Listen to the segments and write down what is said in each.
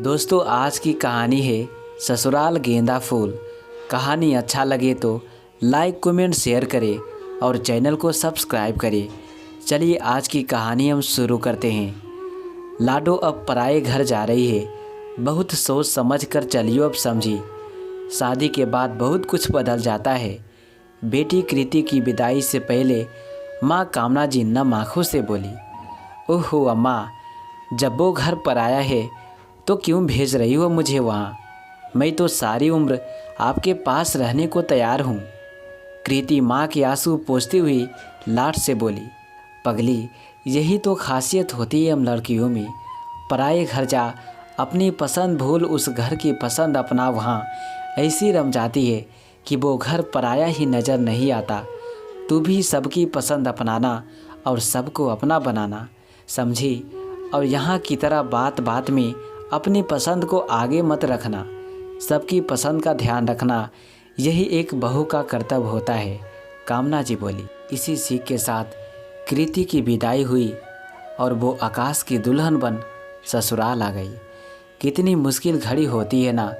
दोस्तों, आज की कहानी है ससुराल गेंदा फूल। कहानी अच्छा लगे तो लाइक कमेंट शेयर करें और चैनल को सब्सक्राइब करें। चलिए आज की कहानी हम शुरू करते हैं। लाडो अब पराए घर जा रही है। बहुत सोच समझ कर चलियो, अब समझी। शादी के बाद बहुत कुछ बदल जाता है। बेटी कृति की विदाई से पहले माँ कामना जी नम आँखों से बोली, ओहो अम्मा, जब वो घर पर आया है तो क्यों भेज रही हो मुझे वहाँ? मैं तो सारी उम्र आपके पास रहने को तैयार हूँ। कृति माँ के आंसू पोंछती हुई लाड से बोली, पगली, यही तो खासियत होती है हम लड़कियों में। पराए घर जा, अपनी पसंद भूल उस घर की पसंद अपना। वहाँ ऐसी रम जाती है कि वो घर पराया ही नज़र नहीं आता। तू भी सबकी पसंद अपनाना और सबको अपना बनाना, समझी? और यहाँ की तरह बात बात में अपनी पसंद को आगे मत रखना। सबकी पसंद का ध्यान रखना, यही एक बहू का कर्तव्य होता है, कामना जी बोली। इसी सीख के साथ कृति की विदाई हुई और वो आकाश की दुल्हन बन ससुराल आ गई। कितनी मुश्किल घड़ी होती है ना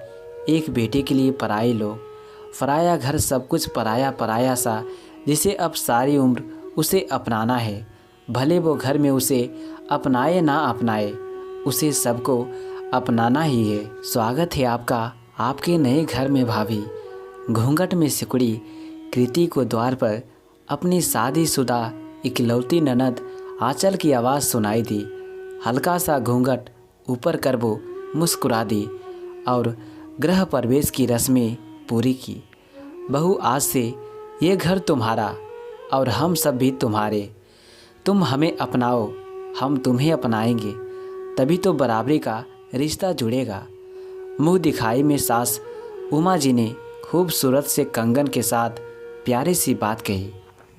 एक बेटे के लिए। पराए लोग, पराया घर, सब कुछ पराया पराया सा, जिसे अब सारी उम्र उसे अपनाना है। भले वो घर में उसे अपनाए ना अपनाए, उसे सबको अपनाना ही है। स्वागत है आपका आपके नए घर में भाभी। घूंघट में सिकुड़ी कृति को द्वार पर अपनी शादीशुदा इकलौती ननद आंचल की आवाज़ सुनाई दी। हल्का सा घूंघट ऊपर कर वो मुस्कुरा दी और गृह प्रवेश की रस्में पूरी की। बहू, आज से ये घर तुम्हारा और हम सब भी तुम्हारे। तुम हमें अपनाओ, हम तुम्हें अपनाएंगे, तभी तो बराबरी का रिश्ता जुड़ेगा। मुंह दिखाई में सास उमा जी ने खूबसूरत से कंगन के साथ प्यारी सी बात कही।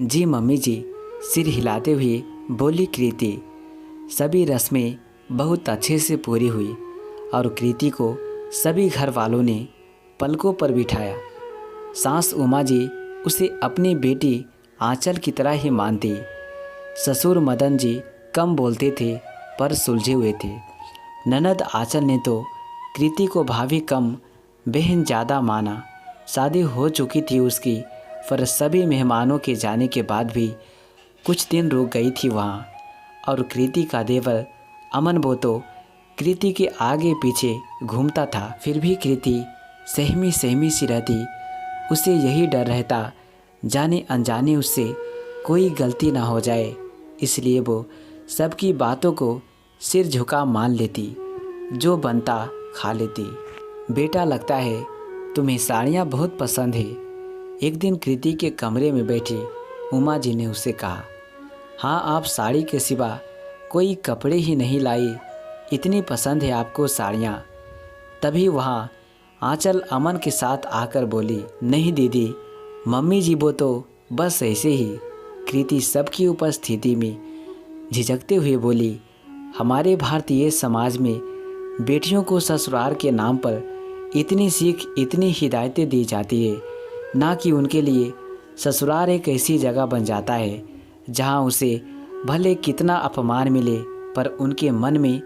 जी मम्मी जी, सिर हिलाते हुए बोली कृति। सभी रस्में बहुत अच्छे से पूरी हुई और कृति को सभी घर वालों ने पलकों पर बिठाया। सास उमा जी उसे अपनी बेटी आंचल की तरह ही मानती। ससुर मदन जी कम बोलते थे पर सुलझे हुए थे। ननद आंचल ने तो कृति को भाभी कम, बहन ज़्यादा माना। शादी हो चुकी थी उसकी, पर सभी मेहमानों के जाने के बाद भी कुछ दिन रुक गई थी वहाँ। और कृति का देवर अमन वो तो कृति के आगे पीछे घूमता था। फिर भी कृति सहमी सहमी सी रहती। उसे यही डर रहता, जाने अनजाने उससे कोई गलती ना हो जाए, इसलिए वो सबकी बातों को सिर झुका मान लेती, जो बनता खा लेती। बेटा, लगता है तुम्हें साड़ियाँ बहुत पसंद है। एक दिन कृति के कमरे में बैठी उमा जी ने उसे कहा, हाँ, आप साड़ी के सिवा कोई कपड़े ही नहीं लाई, इतनी पसंद है आपको साड़ियाँ। तभी वहाँ आंचल अमन के साथ आकर बोली, नहीं दीदी, मम्मी जी वो तो बस ऐसे ही। कृति सबकी उपस्थिति में झिझकते हुए बोली, हमारे भारतीय समाज में बेटियों को ससुराल के नाम पर इतनी सीख, इतनी हिदायतें दी जाती है, ना कि उनके लिए ससुराल एक ऐसी जगह बन जाता है जहां उसे भले कितना अपमान मिले, पर उनके मन में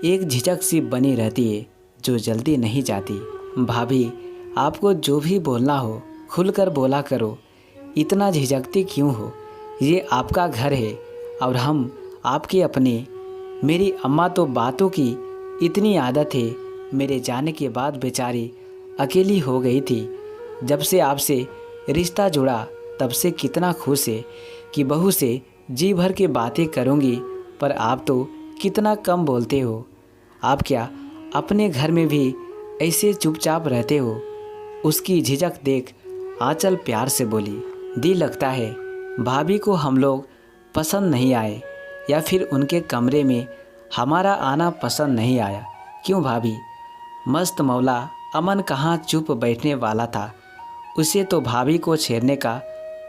एक झिझक सी बनी रहती है जो जल्दी नहीं जाती। भाभी, आपको जो भी बोलना हो खुलकर बोला करो, इतना झिझकती क्यों हो? ये आपका घर है और हम आपके अपने। मेरी अम्मा तो बातों की इतनी आदत है, मेरे जाने के बाद बेचारी अकेली हो गई थी। जब से आपसे रिश्ता जुड़ा तब से कितना खुश है कि बहू से जी भर के बातें करूँगी, पर आप तो कितना कम बोलते हो। आप क्या अपने घर में भी ऐसे चुपचाप रहते हो? उसकी झिझक देख आंचल प्यार से बोली, दी, लगता है भाभी को हम लोग पसंद नहीं आए, या फिर उनके कमरे में हमारा आना पसंद नहीं आया। क्यों भाभी? मस्त मौला अमन कहाँ चुप बैठने वाला था, उसे तो भाभी को छेड़ने का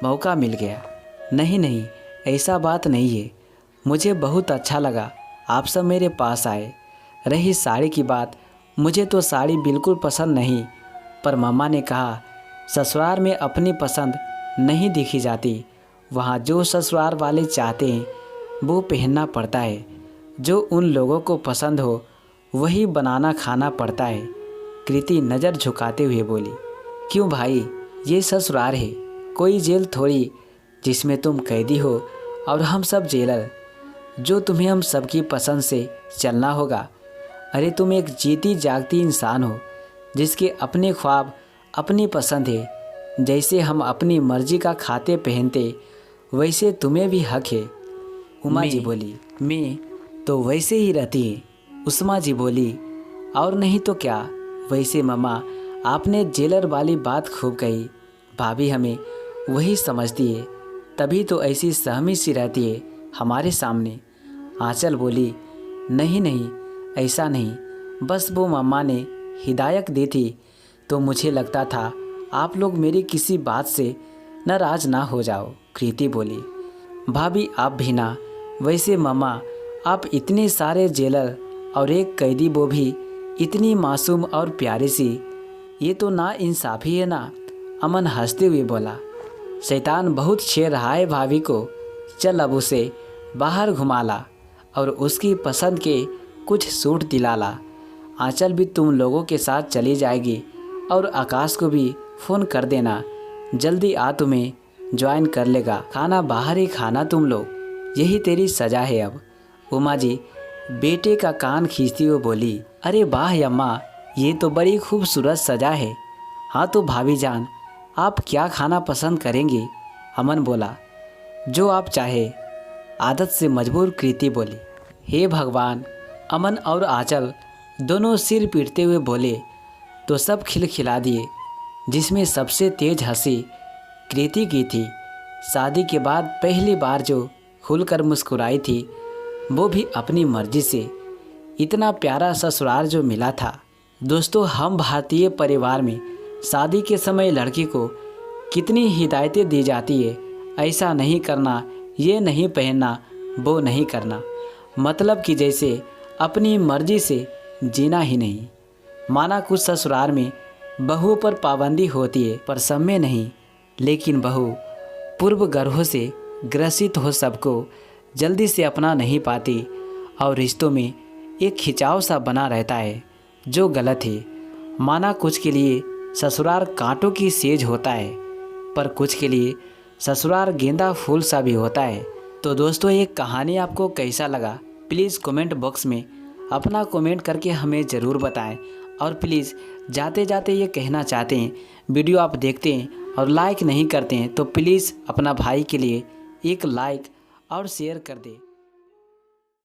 मौका मिल गया। नहीं नहीं, ऐसा बात नहीं है। मुझे बहुत अच्छा लगा आप सब मेरे पास आए। रही साड़ी की बात, मुझे तो साड़ी बिल्कुल पसंद नहीं, पर मम्मा ने कहा ससुराल में अपनी पसंद नहीं दिखी जाती। वहाँ जो ससुराल वाले चाहते हैं वो पहनना पड़ता है। जो उन लोगों को पसंद हो वही बनाना खाना पड़ता है। कृति नज़र झुकाते हुए बोली। क्यों भाई, ये ससुराल है, कोई जेल थोड़ी जिसमें तुम कैदी हो और हम सब जेलर, जो तुम्हें हम सबकी पसंद से चलना होगा। अरे तुम एक जीती जागती इंसान हो जिसके अपने ख्वाब अपनी पसंद है। जैसे हम अपनी मर्जी का खाते पहनते वैसे तुम्हें भी हक है। उमा जी बोली। मैं तो वैसे ही रहती है। उस्मा जी बोली। और नहीं तो क्या। वैसे मम्मा, आपने जेलर वाली बात खूब कही। भाभी हमें वही समझती है, तभी तो ऐसी सहमी सी रहती है हमारे सामने। आंचल बोली। नहीं नहीं, ऐसा नहीं, बस वो मम्मा ने हिदायत दी थी तो मुझे लगता था आप लोग मेरी किसी बात से नाराज ना हो जाओ। कृति बोली। भाभी आप भी ना। वैसे मम्मा, आप इतने सारे जेलर और एक कैदी, वो भी इतनी मासूम और प्यारी सी, ये तो ना इंसाफी है ना। अमन हंसते हुए बोला। शैतान बहुत छेड़ रहा है भाभी को, चल अब उसे बाहर घुमा ला और उसकी पसंद के कुछ सूट दिला ला। आंचल भी तुम लोगों के साथ चली जाएगी और आकाश को भी फ़ोन कर देना, जल्दी आ, तुम्हें ज्वाइन कर लेगा। खाना बाहर ही खाना तुम लोग, यही तेरी सज़ा है अब। उमा जी बेटे का कान खींचती हुई बोली। अरे वाह अम्मा, ये तो बड़ी खूबसूरत सज़ा है। हाँ तो भाभी जान, आप क्या खाना पसंद करेंगी? अमन बोला। जो आप चाहे। आदत से मजबूर कृति बोली। हे भगवान, अमन और आंचल दोनों सिर पीटते हुए बोले तो सब खिलखिला दिए, जिसमें सबसे तेज हंसी कृति की थी। शादी के बाद पहली बार जो खुलकर मुस्कुराई थी, वो भी अपनी मर्जी से। इतना प्यारा ससुराल जो मिला था। दोस्तों, हम भारतीय परिवार में शादी के समय लड़की को कितनी हिदायतें दी जाती है। ऐसा नहीं करना, ये नहीं पहनना, वो नहीं करना, मतलब कि जैसे अपनी मर्जी से जीना ही नहीं। माना कुछ ससुराल में बहू पर पाबंदी होती है, पर सब में नहीं। लेकिन बहू पूर्व गर्भों से ग्रसित हो सबको जल्दी से अपना नहीं पाती और रिश्तों में एक खिंचाव सा बना रहता है, जो गलत है। माना कुछ के लिए ससुराल कांटों की सेज होता है, पर कुछ के लिए ससुराल गेंदा फूल सा भी होता है। तो दोस्तों, ये कहानी आपको कैसा लगा, प्लीज़ कमेंट बॉक्स में अपना कमेंट करके हमें ज़रूर बताएं। और प्लीज़ जाते जाते ये कहना चाहते हैं, वीडियो आप देखते हैं और लाइक नहीं करते हैं तो प्लीज़ अपना भाई के लिए एक लाइक और शेयर कर दें।